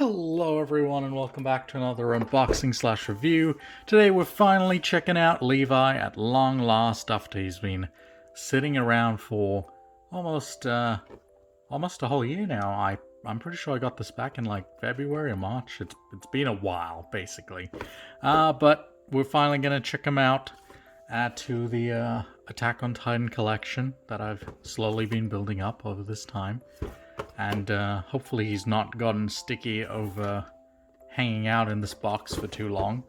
Hello everyone and welcome back to another unboxing slash review. Today we're finally checking out Levi at long last after he's been sitting around for almost a whole year now. I'm pretty sure I got this back in like February or March. It's been a while basically. But we're finally gonna check him out. Add to the Attack on Titan collection that I've slowly been building up over this time. And hopefully he's not gotten sticky over hanging out in this box for too long.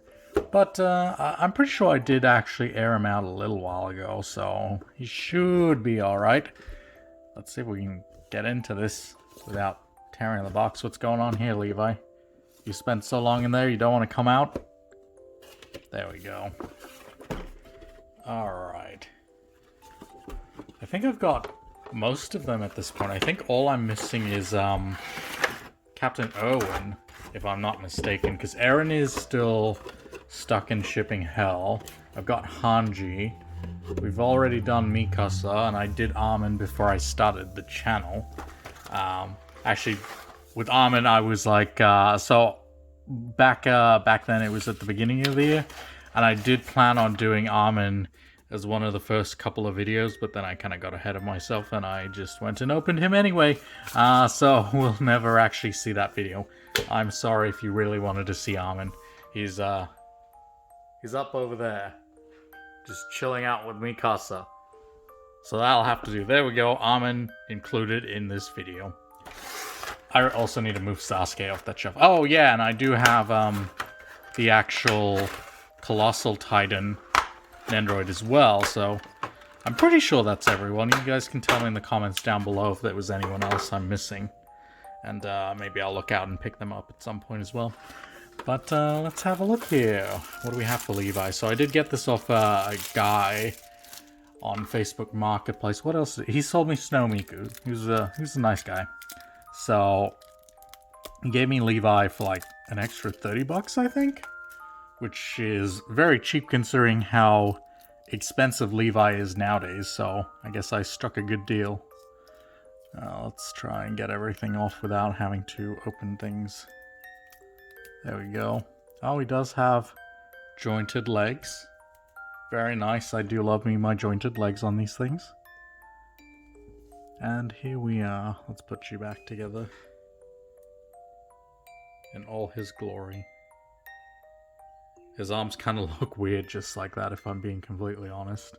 But I'm pretty sure I did actually air him out a little while ago, so he should be alright. Let's see if we can get into this without tearing the box. What's going on here, Levi? You spent so long in there, you don't want to come out? There we go. Alright. I think I've got most of them at this point. I think all I'm missing is Captain Owen, if I'm not mistaken, because Eren is still stuck in shipping hell. I've got Hanji. We've already done Mikasa, and I did Armin before I started the channel. Actually, with Armin, I was like, so back then it was at the beginning of the year, and I did plan on doing Armin as one of the first couple of videos, but then I kind of got ahead of myself and I just went and opened him anyway. So we'll never actually see that video. I'm sorry if you really wanted to see Armin. He's up over there, just chilling out with Mikasa. So that'll have to do. There we go, Armin included in this video. I also need to move Sasuke off that shelf. Oh yeah, and I do have the actual Colossal Titan Nendoroid as well, so I'm pretty sure that's everyone. You guys can tell me in the comments down below if there was anyone else I'm missing, and maybe I'll look out and pick them up at some point as well. But let's have a look here. What do we have for Levi? So I did get this off a guy on Facebook Marketplace. What else? He sold me Snow Miku. He was a nice guy. So he gave me Levi for like an extra 30 bucks, I think, which is very cheap considering how expensive Levi is nowadays, so I guess I struck a good deal. Let's try and get everything off without having to open things. There we go. Oh, he does have jointed legs. Very nice. I do love me my jointed legs on these things. And here we are. Let's put you back together in all his glory. His arms kind of look weird just like that, if I'm being completely honest.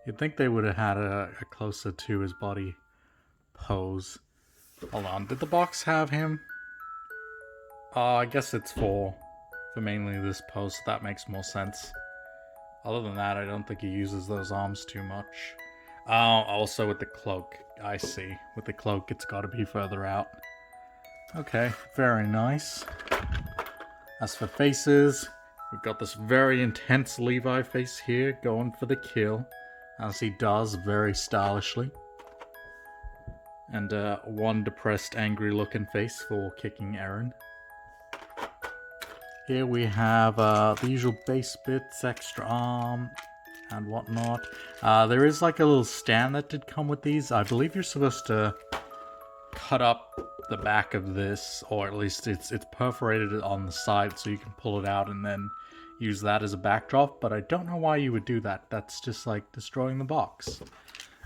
You'd think they would have had a closer to his body pose. Hold on, did the box have him? I guess it's for mainly this pose, so that makes more sense. Other than that, I don't think he uses those arms too much. Also with the cloak, I see. With the cloak, it's got to be further out. Okay, very nice. As for faces, we've got this very intense Levi face here, going for the kill, as he does very stylishly. And one depressed, angry looking face for kicking Eren. Here we have the usual base bits, extra arm, and whatnot. There is like a little stand that did come with these. I believe you're supposed to cut up the back of this, or at least it's perforated on the side so you can pull it out and then use that as a backdrop, but I don't know why you would do that. That's just like destroying the box.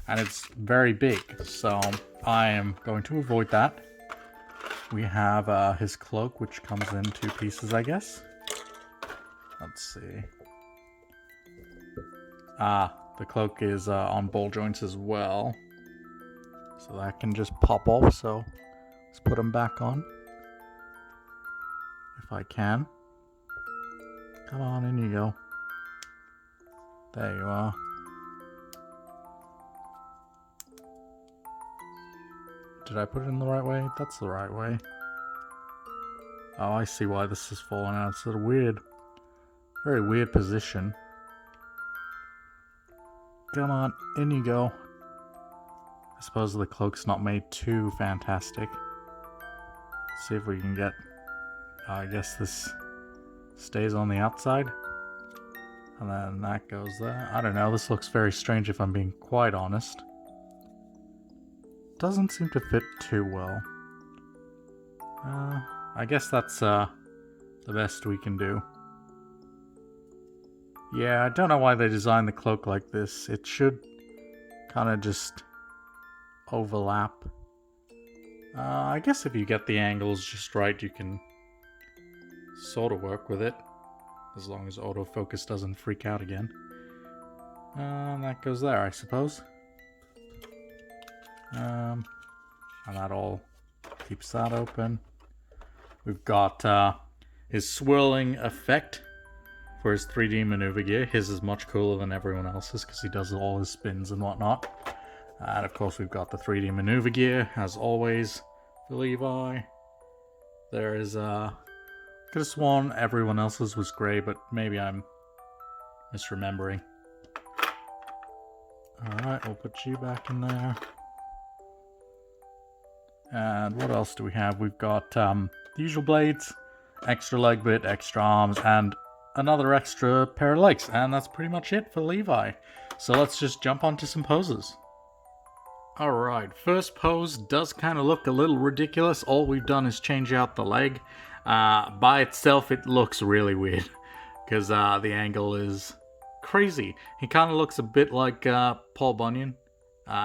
And it's very big, so I am going to avoid that. We have his cloak, which comes in 2 pieces, I guess. Let's see. The cloak is on ball joints as well. So that can just pop off, so let's put them back on. If I can. Come on, in you go. There you are. Did I put it in the right way? That's the right way. Oh, I see why this is falling out. It's a weird, very weird position. Come on, in you go. I suppose the cloak's not made too fantastic. Let's see if we can get... I guess this stays on the outside. And then that goes there. I don't know, this looks very strange if I'm being quite honest. Doesn't seem to fit too well. I guess that's the best we can do. Yeah, I don't know why they designed the cloak like this. It should kind of just overlap. I guess if you get the angles just right, you can sort of work with it. As long as autofocus doesn't freak out again. And that goes there, I suppose. And that all keeps that open. We've got his swirling effect for his 3D maneuver gear. His is much cooler than everyone else's because he does all his spins and whatnot. And of course we've got the 3D maneuver gear, as always, for Levi. There is, could have sworn everyone else's was grey, but maybe I'm misremembering. Alright, we'll put you back in there. And what else do we have? We've got the usual blades, extra leg bit, extra arms, and another extra pair of legs. And that's pretty much it for Levi. So let's just jump onto some poses. Alright, first pose does kind of look a little ridiculous. All we've done is change out the leg. By itself, it looks really weird because the angle is crazy. He kind of looks a bit like Paul Bunyan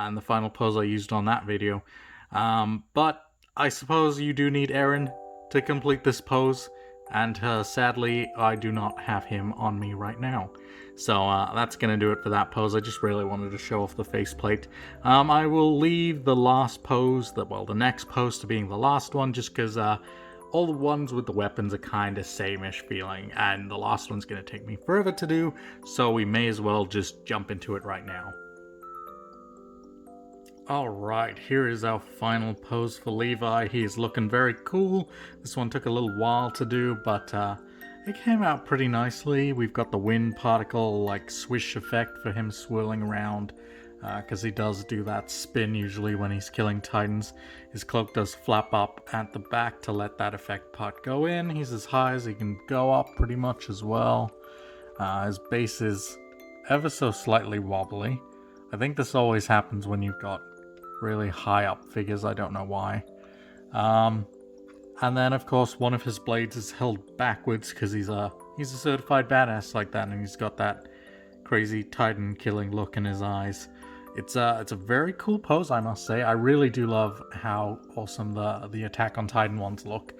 in the final pose I used on that video. But I suppose you do need Aaron to complete this pose, and sadly, I do not have him on me right now. So that's going to do it for that pose. I just really wanted to show off the faceplate. I will leave the last pose, the next pose to being the last one, just because all the ones with the weapons are kind of same-ish feeling, and the last one's going to take me forever to do, so we may as well just jump into it right now. Alright, here is our final pose for Levi. He is looking very cool. This one took a little while to do, but it came out pretty nicely. We've got the wind particle, like, swish effect for him swirling around, because he does do that spin usually when he's killing titans. His cloak does flap up at the back to let that effect part go in. He's as high as he can go up pretty much as well. His base is ever so slightly wobbly. I think this always happens when you've got really high up figures, I don't know why. And then of course one of his blades is held backwards because he's a certified badass like that, and he's got that crazy titan killing look in his eyes. It's a very cool pose, I must say. I really do love how awesome the Attack on Titan ones look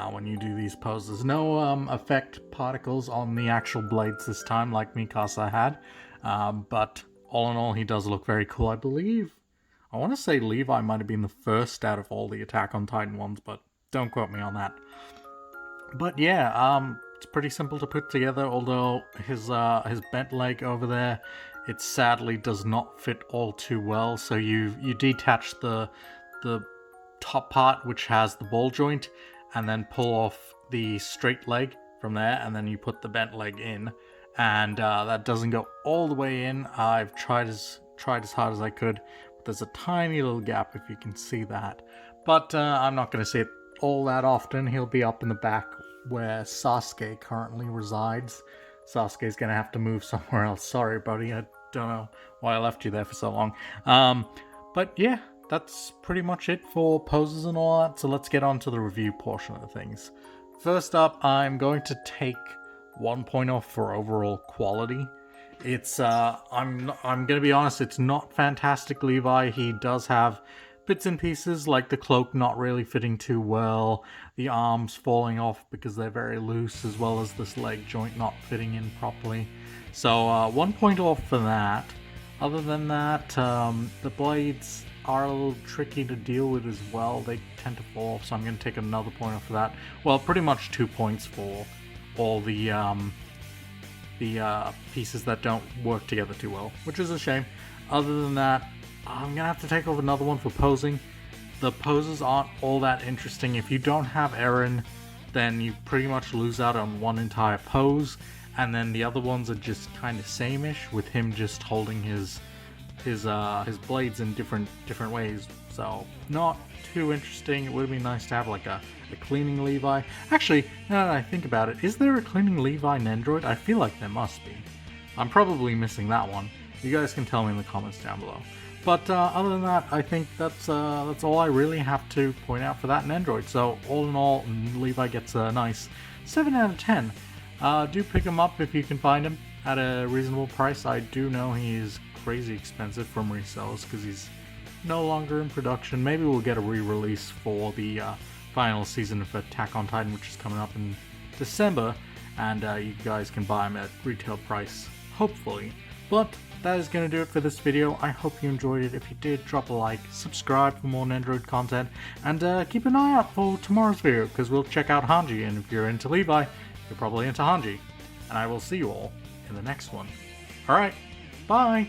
when you do these poses. No effect particles on the actual blades this time, like Mikasa had, but all in all, he does look very cool. I want to say Levi might have been the first out of all the Attack on Titan ones, but don't quote me on that. But yeah, it's pretty simple to put together, although his bent leg over there, it sadly does not fit all too well. So you detach the top part, which has the ball joint, and then pull off the straight leg from there, and then you put the bent leg in, and that doesn't go all the way in. I've tried as hard as I could, but there's a tiny little gap if you can see that. But I'm not going to say it all that often. He'll be up in the back where Sasuke currently resides. Sasuke's going to have to move somewhere else. Sorry, buddy. I don't know why I left you there for so long. But yeah, that's pretty much it for poses and all that. So let's get on to the review portion of things. First up, I'm going to take 1 point off for overall quality. It's I'm gonna be honest, it's not fantastic Levi. He does have bits and pieces, like the cloak not really fitting too well, the arms falling off because they're very loose, as well as this leg joint not fitting in properly. So 1 point off for that. Other than that, the blades are a little tricky to deal with as well. They tend to fall off, so I'm going to take another point off for that. Well, pretty much 2 points for all the pieces that don't work together too well, which is a shame. Other than that, I'm going to have to take off another one for posing. The poses aren't all that interesting. If you don't have Eren, then you pretty much lose out on one entire pose, and then the other ones are just kind of same-ish, with him just holding his blades in different ways. So not too interesting. It would have been nice to have like a cleaning Levi. Actually, now that I think about it, is there a cleaning Levi Nendoroid? I feel like there must be. I'm probably missing that one. You guys can tell me in the comments down below. But other than that, I think that's all I really have to point out for that Nendoroid. So all in all, Levi gets a nice 7 out of 10. Do pick him up if you can find him at a reasonable price. I do know he's crazy expensive from resellers because he's no longer in production. Maybe we'll get a re-release for the final season of Attack on Titan, which is coming up in December, and you guys can buy him at retail price, hopefully. But that is going to do it for this video. I hope you enjoyed it. If you did, drop a like, subscribe for more Nendoroid content, and keep an eye out for tomorrow's video, because we'll check out Hanji, and if you're into Levi, you're probably into Hanji. And I will see you all in the next one. Alright, bye!